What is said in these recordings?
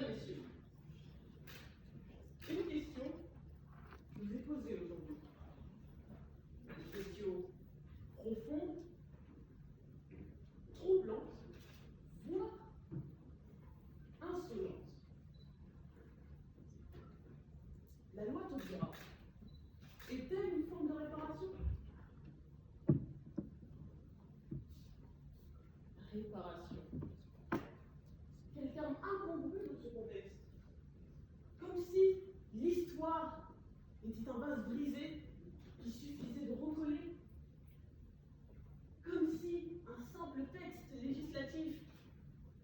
Mesdames, Messieurs, une question vous est posée aujourd'hui. Une question profonde, troublante, voire insolente. La loi Taubira est-elle une forme de réparation? Réparation. Quel terme incongru dans ce contexte. Comme si l'histoire était un vase brisé qu'il suffisait de recoller. Comme si un simple texte législatif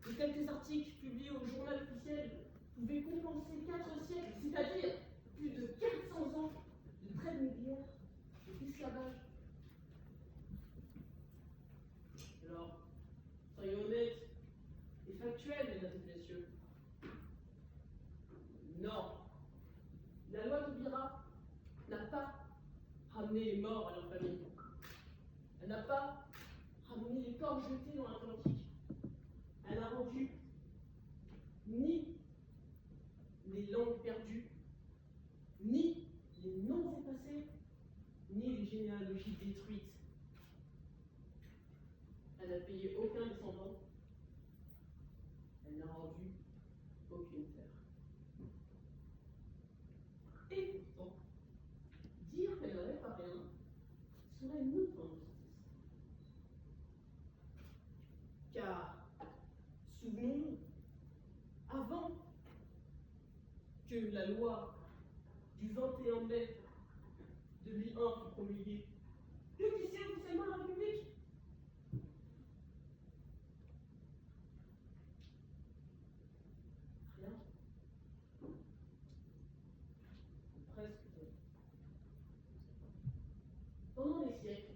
et quelques articles publiés au journal officiel pouvaient compenser 4 siècles, c'est-à-dire plus de 400 ans de traite négrière et d'esclavage. Alors, soyons honnêtes et factuels, mesdames et messieurs. Non, la loi Taubira n'a pas ramené les morts à leur famille. Elle n'a pas ramené les corps jetés dans l'Atlantique. Elle n'a rendu ni les langues perdues, ni les noms effacés, ni les généalogies détruites. Elle n'a payé aucun descendant. Elle n'a rendu aucune terre. Et pourtant, dire qu'elle n'aurait pas rien serait une autre injustice. Car, souvenons-nous, avant que la loi du 21 mai 2001 fut promulguée, que disait officiellement la République? Rien. Presque rien. Pendant des siècles,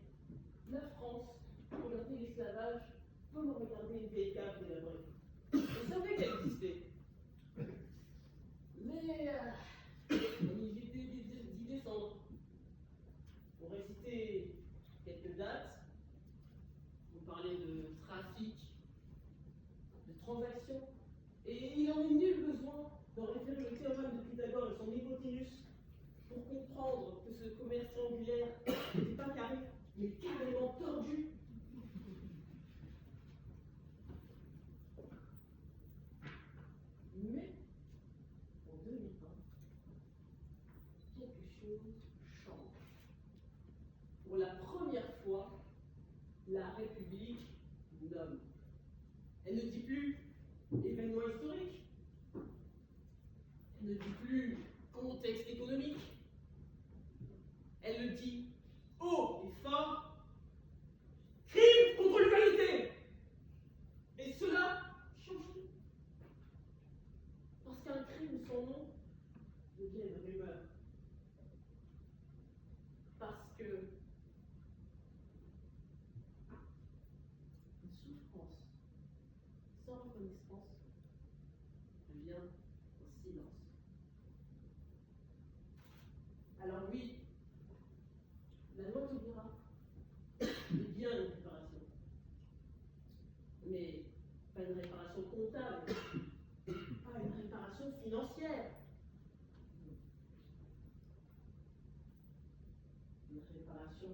la France regardait l'esclavage comme on regardait une vieille cave délabrée. On savait qu'elle existait. Mais on évitait d'y descendre. On récitait quelques dates, on parlait de trafic, de transactions, et il n'en est nul besoin d'en référer au théorème de Pythagore et son hypoténuse pour comprendre que ce commerce triangulaire n'était pas carré, mais carrément tordu. Mais, en 2020, quelque chose change. Pour la première fois, la République nomme. Elle ne dit plus événement historique, elle ne dit plus contexte économique, elle le dit haut et fort, crime contre l'humanité. Et cela change tout. Parce qu'un crime sans nom devient une rumeur. Parce que une souffrance sans reconnaissance devient un silence. Alors oui, la loi Taubira est bien une réparation. Mais pas une réparation comptable, pas une réparation financière. Une réparation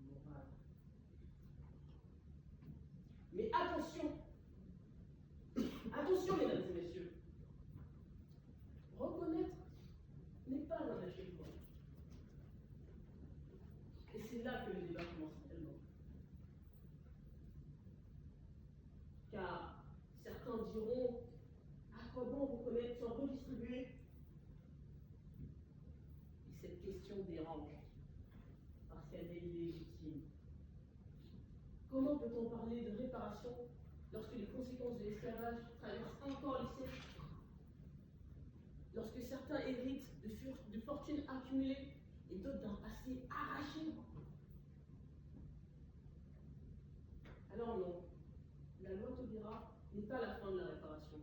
morale. Mais attention, attention mesdames et messieurs, reconnaître n'est pas un achèvement. Et c'est là que le débat commence tellement. Car certains diront, à quoi bon reconnaître sans redistribuer? Et cette question dérange, parce qu'elle est illégitime. Comment peut-on parler de réparation lorsque les conséquences de l'esclavage traversent encore les siècles? Lorsque certains héritent de fortunes accumulées et d'autres d'un passé arraché? Alors non, la loi Taubira n'est pas la fin de la réparation,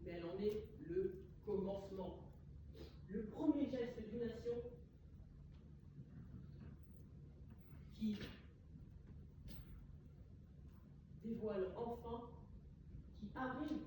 mais elle en est le commencement. Le premier geste d'une nation qui dévoile enfin, qui arrive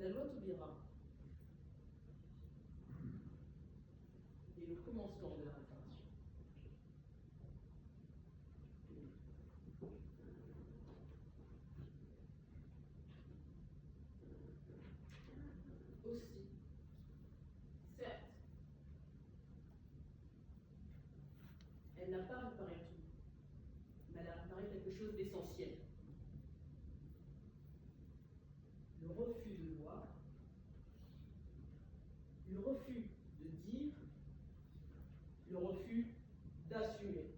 La loi Taubira est le commencement de la réparation. Aussi, certes, elle n'a pas réparé tout, mais elle a réparé quelque chose d'essentiel. Le refus de voir, le refus de dire, le refus d'assumer.